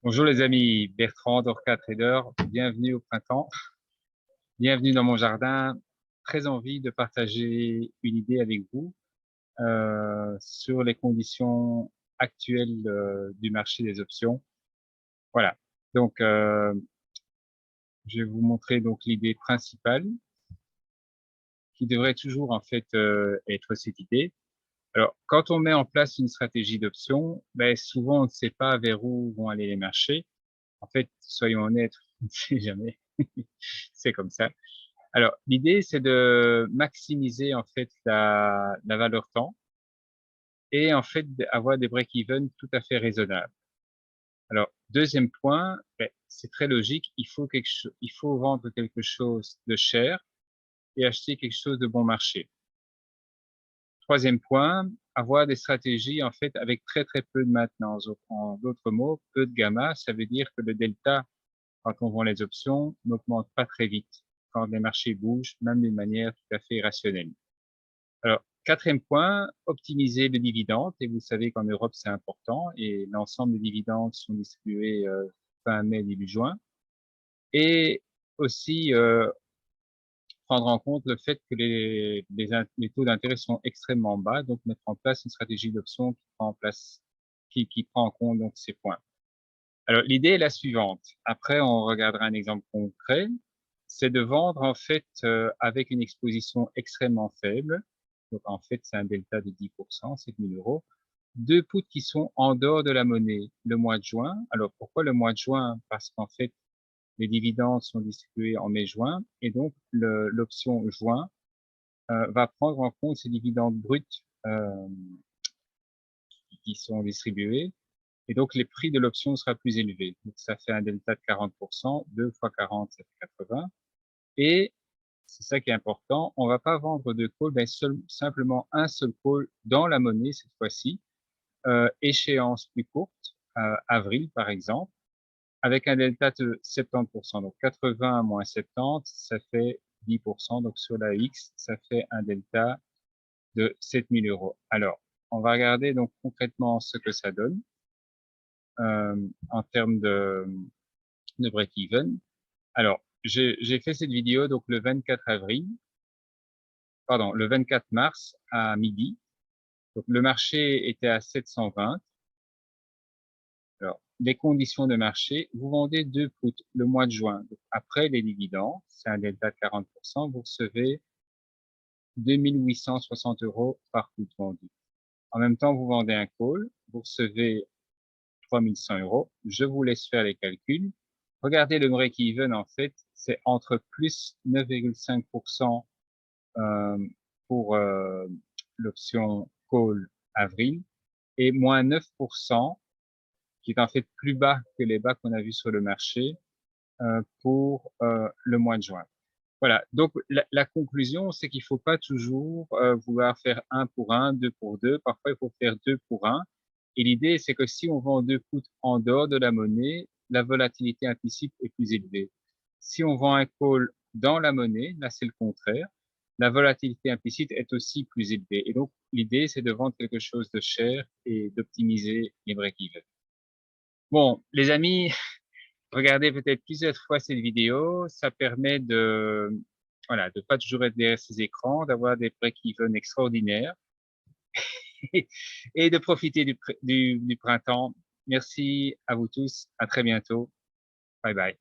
Bonjour les amis, Bertrand d'Orca Trader, bienvenue au printemps, bienvenue dans mon jardin. Très envie de partager une idée avec vous sur les conditions actuelles du marché des options. Voilà, donc je vais vous montrer donc l'idée principale qui devrait toujours en fait être cette idée. Alors, quand on met en place une stratégie d'options, ben, souvent on ne sait pas vers où vont aller les marchés. En fait, soyons honnêtes, on ne sait jamais. C'est comme ça. Alors, l'idée, c'est de maximiser en fait la valeur temps et en fait avoir des break-even tout à fait raisonnables. Alors, deuxième point, ben, c'est très logique. Il faut vendre quelque chose de cher et acheter quelque chose de bon marché. Troisième point, avoir des stratégies en fait avec très très peu de maintenance. En d'autres mots, peu de gamma, ça veut dire que le delta quand on vend les options n'augmente pas très vite quand les marchés bougent, même d'une manière tout à fait irrationnelle. Alors, quatrième point, optimiser le dividende. Et vous savez qu'en Europe, c'est important et l'ensemble des dividendes sont distribués fin mai, début juin. Et aussi prendre en compte le fait que les taux d'intérêt sont extrêmement bas, donc mettre en place une stratégie d'option qui prend en compte donc ces points. Alors, l'idée est la suivante. Après, on regardera un exemple concret. C'est de vendre, en fait, avec une exposition extrêmement faible. Donc, en fait, c'est un delta de 10%, 7 000 euros. Deux puts qui sont en dehors de la monnaie le mois de juin. Alors, pourquoi le mois de juin? Parce qu'en fait, les dividendes sont distribués en mai-juin et donc l'option juin va prendre en compte ces dividendes bruts qui sont distribués. Et donc, les prix de l'option sera plus élevé. Donc, ça fait un delta de 40%. 2 fois 40, ça fait 80. Et c'est ça qui est important. On va pas vendre de call, mais simplement un seul call dans la monnaie cette fois-ci, échéance plus courte, avril par exemple, avec un delta de 70%. Donc 80 moins 70, ça fait 10%. Donc sur la X, ça fait un delta de 7 000 euros. Alors, on va regarder donc concrètement ce que ça donne en termes de break-even. Alors, j'ai fait cette vidéo donc le 24 avril, pardon, le 24 mars à midi. Donc, le marché était à 720. Alors, les conditions de marché, vous vendez deux puts le mois de juin. Donc, après les dividendes, c'est un delta de 40%, vous recevez 2860 euros par put vendu. En même temps, vous vendez un call, vous recevez 3100 euros. Je vous laisse faire les calculs. Regardez le break-even, en fait, c'est entre plus 9,5% pour l'option call avril et moins 9%, qui est en fait plus bas que les bas qu'on a vus sur le marché pour le mois de juin. Voilà, donc la conclusion, c'est qu'il ne faut pas toujours vouloir faire un pour un, deux pour deux. Parfois, il faut faire deux pour un. Et l'idée, c'est que si on vend deux puts en dehors de la monnaie, la volatilité implicite est plus élevée. Si on vend un call dans la monnaie, là, c'est le contraire. La volatilité implicite est aussi plus élevée. Et donc, l'idée, c'est de vendre quelque chose de cher et d'optimiser les break-even. Bon, les amis, regardez peut-être plusieurs fois cette vidéo. Ça permet voilà, de pas toujours être derrière ses écrans, d'avoir des break-even extraordinaires et de profiter du printemps. Merci à vous tous. À très bientôt. Bye bye.